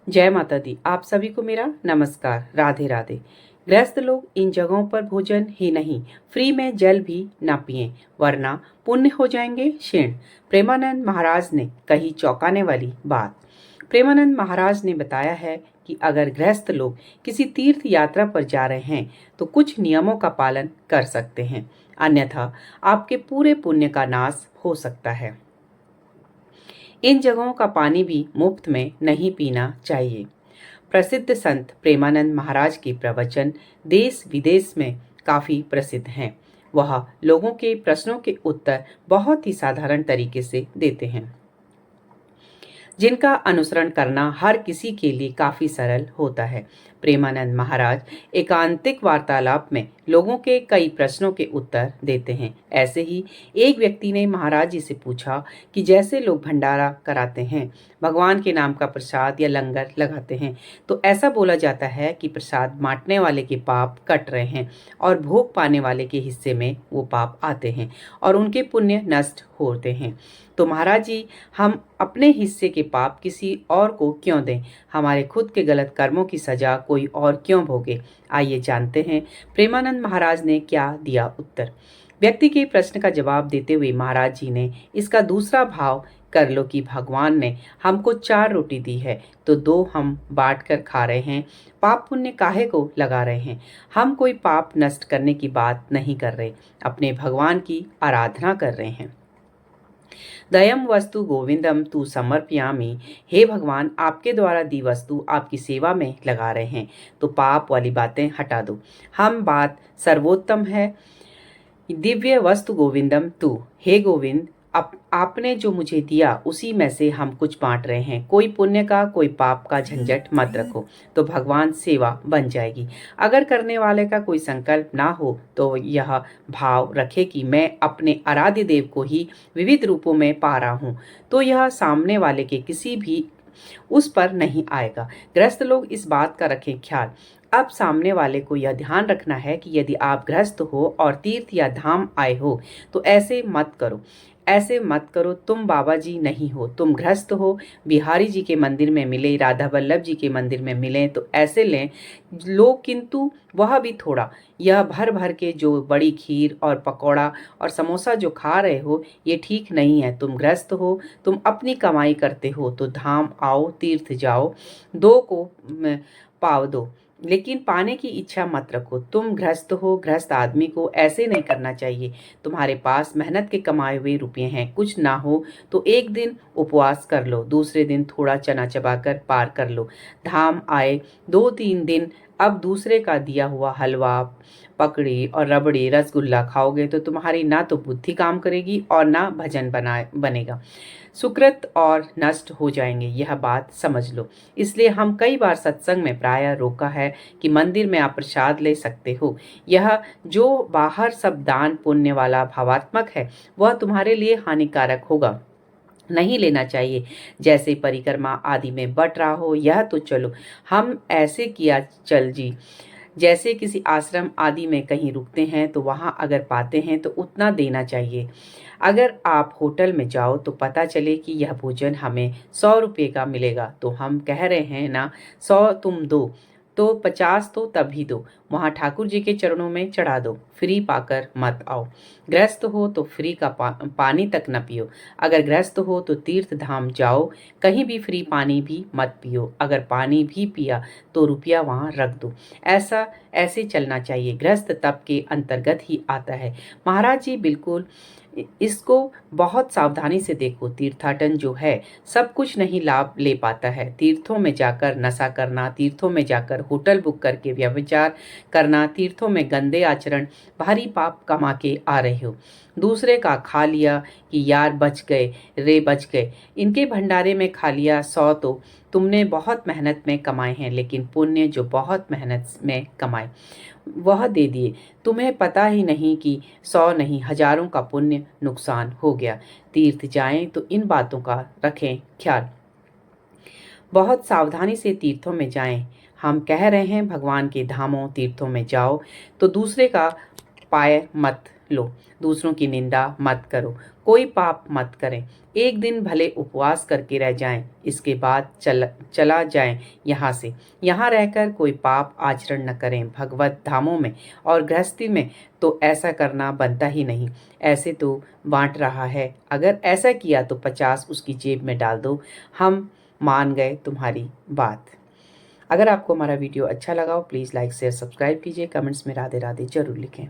जय माता दी। आप सभी को मेरा नमस्कार। राधे राधे। गृहस्थ लोग इन जगहों पर भोजन ही नहीं, फ्री में जल भी ना पिएं, वरना पुण्य हो जाएंगे क्षीण। प्रेमानंद महाराज ने कही चौंकाने वाली बात। प्रेमानंद महाराज ने बताया है कि अगर गृहस्थ लोग किसी तीर्थ यात्रा पर जा रहे हैं तो कुछ नियमों का पालन कर सकते हैं, अन्यथा आपके पूरे पुण्य का नाश हो सकता है। इन जगहों का पानी भी मुफ्त में नहीं पीना चाहिए। प्रसिद्ध संत प्रेमानंद महाराज के प्रवचन देश विदेश में काफी प्रसिद्ध हैं। वह लोगों के प्रश्नों के उत्तर बहुत ही साधारण तरीके से देते हैं, जिनका अनुसरण करना हर किसी के लिए काफी सरल होता है। प्रेमानंद महाराज एकांतिक वार्तालाप में लोगों के कई प्रश्नों के उत्तर देते हैं। ऐसे ही एक व्यक्ति ने महाराज जी से पूछा कि जैसे लोग भंडारा कराते हैं, भगवान के नाम का प्रसाद या लंगर लगाते हैं, तो ऐसा बोला जाता है कि प्रसाद बांटने वाले के पाप कट रहे हैं और भोग पाने वाले के हिस्से में वो पाप आते हैं और उनके पुण्य नष्ट होते हैं। तो महाराज जी, हम अपने हिस्से के पाप किसी और को क्यों दें? हमारे खुद के गलत कर्मों की सजा कोई और क्यों भोगे? आइए जानते हैं प्रेमानंद महाराज ने क्या दिया उत्तर। व्यक्ति के प्रश्न का जवाब देते हुए महाराज जी ने इसका दूसरा भाव कर लो कि भगवान ने हमको 4 रोटी दी है तो 2 हम बांट कर खा रहे हैं। पाप पुण्य काहे को लगा रहे हैं? हम कोई पाप नष्ट करने की बात नहीं कर रहे, अपने भगवान की आराधना कर रहे हैं। दयम वस्तु गोविंदम तू समर्पयामि। हे भगवान, आपके द्वारा दी वस्तु आपकी सेवा में लगा रहे हैं, तो पाप वाली बातें हटा दो। हम बात सर्वोत्तम है। दिव्य वस्तु गोविंदम तू। हे गोविंद, आपने जो मुझे दिया उसी में से हम कुछ बांट रहे हैं। कोई पुण्य का कोई पाप का झंझट मत रखो, तो भगवान सेवा बन जाएगी। अगर करने वाले का कोई संकल्प ना हो तो यह भाव रखे कि मैं अपने आराध्य देव को ही विविध रूपों में पा रहा हूँ, तो यह सामने वाले के किसी भी उस पर नहीं आएगा। गृहस्थ लोग इस बात का रखें ख्याल। अब सामने वाले को यह ध्यान रखना है कि यदि आप गृहस्थ हो और तीर्थ या धाम आए हो तो ऐसे मत करो, ऐसे मत करो। तुम बाबा जी नहीं हो, तुम गृहस्थ हो। बिहारी जी के मंदिर में मिले, राधा वल्लभ जी के मंदिर में मिले तो ऐसे लें लो, किंतु वह भी थोड़ा। यह भर भर के जो बड़ी खीर और पकौड़ा और समोसा जो खा रहे हो, ये ठीक नहीं है। तुम गृहस्थ हो, तुम अपनी कमाई करते हो, तो धाम आओ, तीर्थ जाओ, 2 को पाव दो, लेकिन पाने की इच्छा मत रखो। तुम गृहस्थ हो, गृहस्थ आदमी को ऐसे नहीं करना चाहिए। तुम्हारे पास मेहनत के कमाए हुए रुपये हैं, कुछ ना हो तो एक दिन उपवास कर लो, दूसरे दिन थोड़ा चना चबाकर पार कर लो। धाम आए 2-3 दिन, अब दूसरे का दिया हुआ हलवा, पकड़ी और रबड़ी, रसगुल्ला खाओगे तो तुम्हारी ना तो बुद्धि काम करेगी और ना भजन बनेगा। सुकृत और नष्ट हो जाएंगे, यह बात समझ लो। इसलिए हम कई बार सत्संग में प्रायः रोका है कि मंदिर में आप प्रसाद ले सकते हो। यह जो बाहर सब दान पुण्य वाला भावात्मक है, वह तुम्हारे लिए हानिकारक होगा, नहीं लेना चाहिए। जैसे परिक्रमा आदि में बट रहा हो, यह तो चलो हम ऐसे किया चल जी। जैसे किसी आश्रम आदि में कहीं रुकते हैं तो वहाँ अगर पाते हैं तो उतना देना चाहिए। अगर आप होटल में जाओ तो पता चले कि यह भोजन हमें 100 रुपये का मिलेगा, तो हम कह रहे हैं ना 100 तुम दो, तो 50 तो तभी दो। वहाँ ठाकुर जी के चरणों में चढ़ा दो, फ्री पाकर मत आओ। गृहस्थ हो तो फ्री का पानी तक न पियो। अगर गृहस्थ हो तो तीर्थ धाम जाओ, कहीं भी फ्री पानी भी मत पियो। अगर पानी भी पिया तो रुपया वहाँ रख दो। ऐसे चलना चाहिए। गृहस्थ तप के अंतर्गत ही आता है। महाराज जी बिल्कुल इसको बहुत सावधानी से देखो। तीर्थाटन जो है सब कुछ नहीं लाभ ले पाता है। तीर्थों में जाकर नशा करना, तीर्थों में जाकर होटल बुक करके व्यभिचार करना, तीर्थों में गंदे आचरण, भारी पाप कमा के आ रहे हो। दूसरे का खा लिया कि यार बच गए रे बच गए, इनके भंडारे में खा लिया 100 तो तुमने बहुत मेहनत में कमाए हैं, लेकिन पुण्य जो बहुत मेहनत में कमाए वह दे दिए। तुम्हें पता ही नहीं कि 100 नहीं हजारों का पुण्य नुकसान हो गया। तीर्थ जाएं तो इन बातों का रखें ख्याल। बहुत सावधानी से तीर्थों में जाएं। हम कह रहे हैं भगवान के धामों तीर्थों में जाओ तो दूसरे का पाय मत लो, दूसरों की निंदा मत करो। कोई पाप मत करें। एक दिन भले उपवास करके रह जाएं, इसके बाद चला जाएं यहाँ से। यहाँ रहकर कोई पाप आचरण न करें। भगवत धामों में और गृहस्थी में तो ऐसा करना बनता ही नहीं। ऐसे तो बांट रहा है, अगर ऐसा किया तो 50 उसकी जेब में डाल दो। हम मान गए तुम्हारी बात। अगर आपको हमारा वीडियो अच्छा लगा हो प्लीज़ लाइक शेयर सब्सक्राइब कीजिए। कमेंट्स में राधे राधे जरूर लिखें।